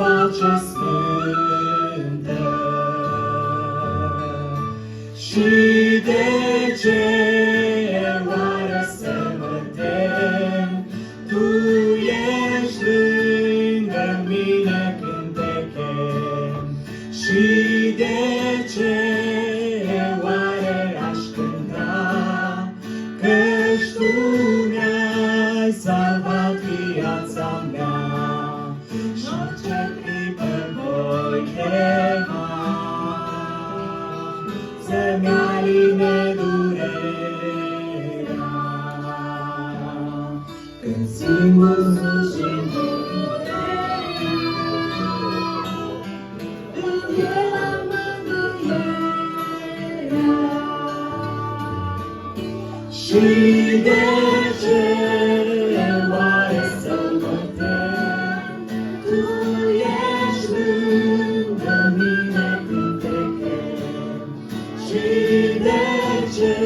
pace sfântă. Și de ce oare să mă tem? Tu ești lângă mine când te chem. Și de ce oare aș cânta? Căci tu mi-ai salvat viața mea. Și orice clipă voi chema să-mi aline durerea. Când singur sunt și și de ce oare să mă tem? Tu ești lângă mine când te chem. Și de ce